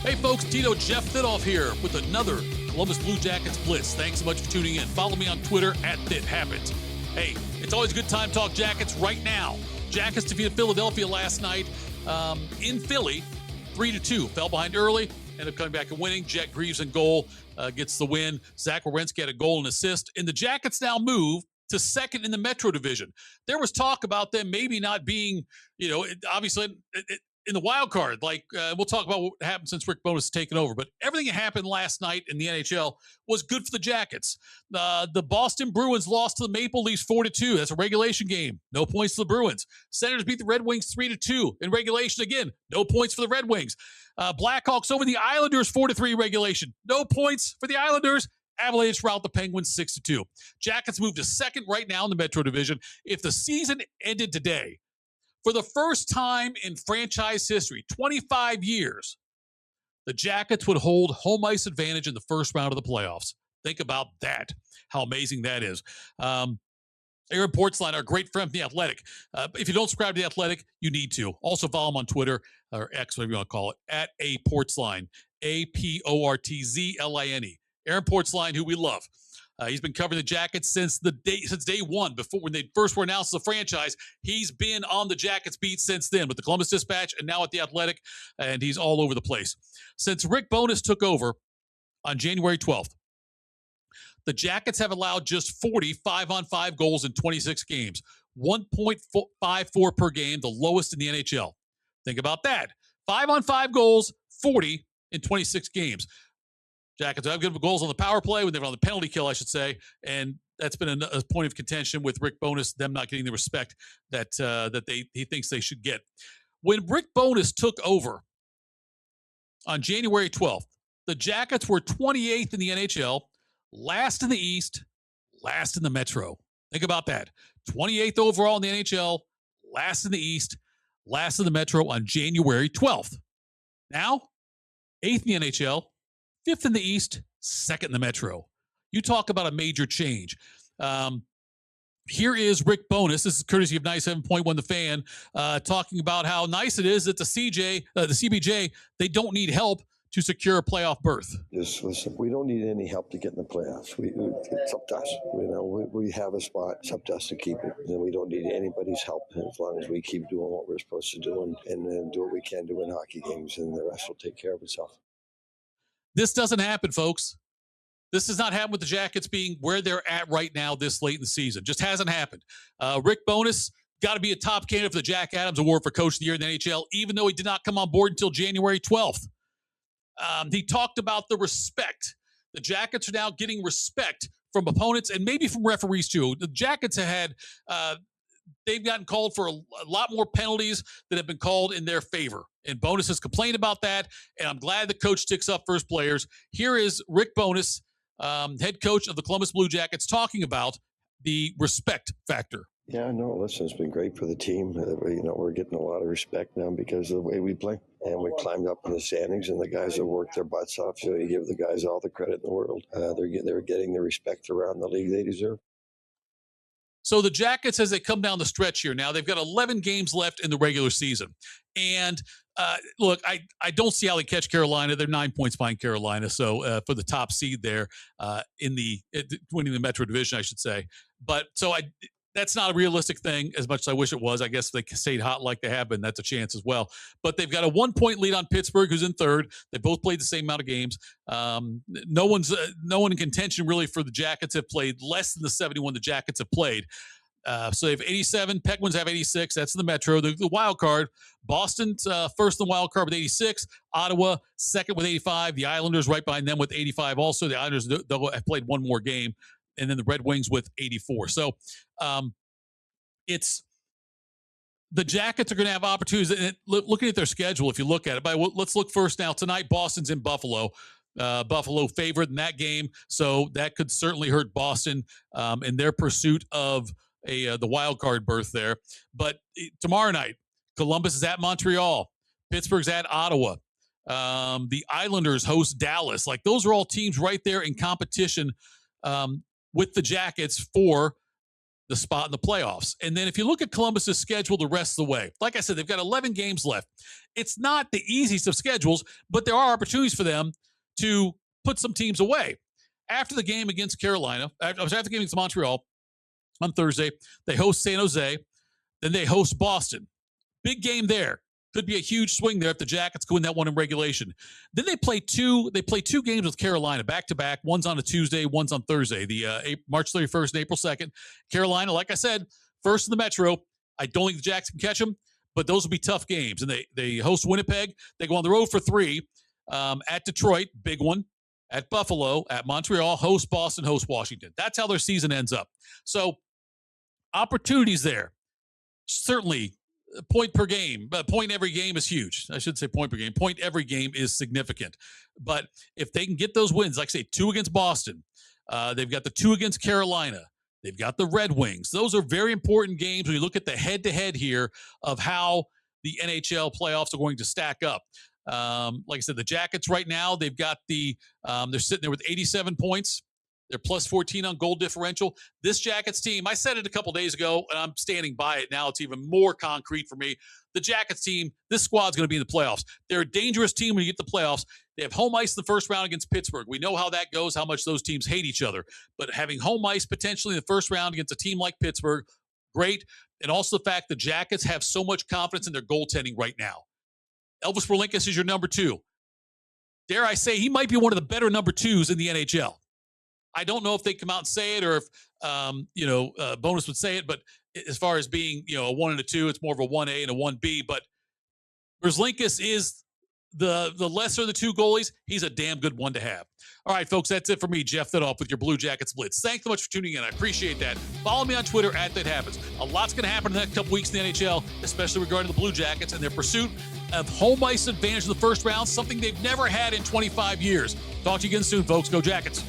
Hey folks, Tito, Jeff Thitoff here with another Columbus Blue Jackets Blitz. Thanks so much for tuning in. Follow me on Twitter @ThitHappens. Hey, it's always a good time to talk Jackets right now. Jackets defeated Philadelphia last night in Philly, 3-2. Fell behind early, ended up coming back and winning. Jet Greaves in goal gets the win. Zach Werenski had a goal and assist. And the Jackets now move to second in the Metro Division. There was talk about them maybe not being, obviously in the wild card. We'll talk about what happened since Rick Bowness has taken over. But everything that happened last night in the NHL was good for the Jackets. The Boston Bruins lost to the Maple Leafs 4-2. That's a regulation game. No points to the Bruins. Senators beat the Red Wings 3-2. In regulation again, no points for the Red Wings. Blackhawks over the Islanders 4-3 regulation. No points for the Islanders. Avalanche rout the Penguins 6-2. Jackets move to second right now in the Metro Division. If the season ended today, for the first time in franchise history, 25 years, the Jackets would hold home ice advantage in the first round of the playoffs. Think about that, how amazing that is. Aaron Portzline, our great friend from The Athletic. If you don't subscribe to The Athletic, you need to. Also follow him on Twitter, or X, whatever you want to call it, @APortzline, APORTZLINE. Aaron Portzline, who we love. He's been covering the Jackets since day one, before when they first were announced as a franchise. He's been on the Jackets beat since then with the Columbus Dispatch and now at The Athletic, and he's all over the place. Since Rick Bowness took over on January 12th, the Jackets have allowed just 40 5-on-5 goals in 26 games, 1.54 per game, the lowest in the NHL. Think about that. 5-on-5 goals, 40 in 26 games. Jackets have good goals on the power play, when they're on the penalty kill, I should say, and that's been a point of contention with Rick Bowness, them not getting the respect that he thinks they should get. When Rick Bowness took over on January 12th, the Jackets were 28th in the NHL, last in the East, last in the Metro. Think about that. 28th overall in the NHL, last in the East, last in the Metro on January 12th. Now, 8th in the NHL, 5th in the East, 2nd in the Metro. You talk about a major change. Here is Rick Bowness. This is courtesy of 97.1 The Fan, talking about how nice it is that the CBJ, they don't need help to secure a playoff berth. Just listen, we don't need any help to get in the playoffs. It's up to us. We have a spot. It's up to us to keep it. And we don't need anybody's help as long as we keep doing what we're supposed to do and do what we can do in hockey games, and the rest will take care of itself. This doesn't happen, folks. This does not happen with the Jackets being where they're at right now this late in the season. Just hasn't happened. Rick Bowness got to be a top candidate for the Jack Adams Award for Coach of the Year in the NHL, even though he did not come on board until January 12th. He talked about the respect. The Jackets are now getting respect from opponents and maybe from referees too. The Jackets have had they've gotten called for a lot more penalties that have been called in their favor. And Bowness has complained about that, and I'm glad the coach sticks up for his players. Here is Rick Bowness, head coach of the Columbus Blue Jackets, talking about the respect factor. Yeah, no, listen, it's been great for the team. We're getting a lot of respect now because of the way we play. And we climbed up in the standings, and the guys have worked their butts off, so you give the guys all the credit in the world. They're getting the respect around the league they deserve. So the Jackets, as they come down the stretch here now, they've got 11 games left in the regular season. And look, I don't see how they catch Carolina. They're 9 points behind Carolina. So for the top seed there winning the Metro Division, I should say. But so that's not a realistic thing as much as I wish it was. I guess if they stayed hot like they have been, that's a chance as well. But they've got a 1-point lead on Pittsburgh, who's in third. They both played the same amount of games. No one in contention really for the Jackets have played less than the 71 the Jackets have played. So they have 87. Penguins have 86. That's the Metro. The wild card. Boston's first in the wild card with 86. Ottawa second with 85. The Islanders right behind them with 85. Also, the Islanders have played one more game. And then the Red Wings with 84. So it's the Jackets are going to have opportunities. And looking at their schedule, if you look at it, but let's look first now. Tonight, Boston's in Buffalo. Buffalo favored in that game, so that could certainly hurt Boston in their pursuit of the wild card berth there. But tomorrow night, Columbus is at Montreal. Pittsburgh's at Ottawa. The Islanders host Dallas. Like, those are all teams right there in competition with the Jackets for the spot in the playoffs. And then if you look at Columbus's schedule the rest of the way, like I said, they've got 11 games left. It's not the easiest of schedules, but there are opportunities for them to put some teams away. After the game against Carolina, after the game against Montreal on Thursday, they host San Jose. Then they host Boston. Big game there. Could be a huge swing there if the Jackets go win that one in regulation. Then they play two games with Carolina back-to-back. One's on a Tuesday, one's on Thursday, the March 31st and April 2nd. Carolina, like I said, first in the Metro. I don't think the Jacks can catch them, but those will be tough games. And they host Winnipeg. They go on the road for 3 at Detroit, big one. At Buffalo, at Montreal, host Boston, host Washington. That's how their season ends up. So opportunities there. Certainly, point per game, point every game is huge. I should say point per game. Point every game is significant. But if they can get those wins, like say 2 against Boston, they've got the 2 against Carolina, they've got the Red Wings. Those are very important games when you look at the head-to-head here of how the NHL playoffs are going to stack up. Like I said, the Jackets right now, they've got they're sitting there with 87 points. They're plus 14 on goal differential. This Jackets team, I said it a couple days ago, and I'm standing by it now. It's even more concrete for me. The Jackets team, this squad's going to be in the playoffs. They're a dangerous team when you get to the playoffs. They have home ice in the first round against Pittsburgh. We know how that goes, how much those teams hate each other. But having home ice potentially in the first round against a team like Pittsburgh, great. And also the fact the Jackets have so much confidence in their goaltending right now. Elvis Berlinkas is your number 2. Dare I say, he might be one of the better number 2s in the NHL. I don't know if they come out and say it or if, Bowness would say it, but as far as being, a 1 and a 2, it's more of a 1A and a 1B. But Berlinkas is the lesser of the 2 goalies. He's a damn good one to have. All right, folks, that's it for me, Jeff Thitoff with your Blue Jackets Blitz. Thanks so much for tuning in. I appreciate that. Follow me on Twitter @ThatHappens. A lot's going to happen in the next couple weeks in the NHL, especially regarding the Blue Jackets and their pursuit of home ice advantage in the first round, something they've never had in 25 years. Talk to you again soon, folks. Go Jackets.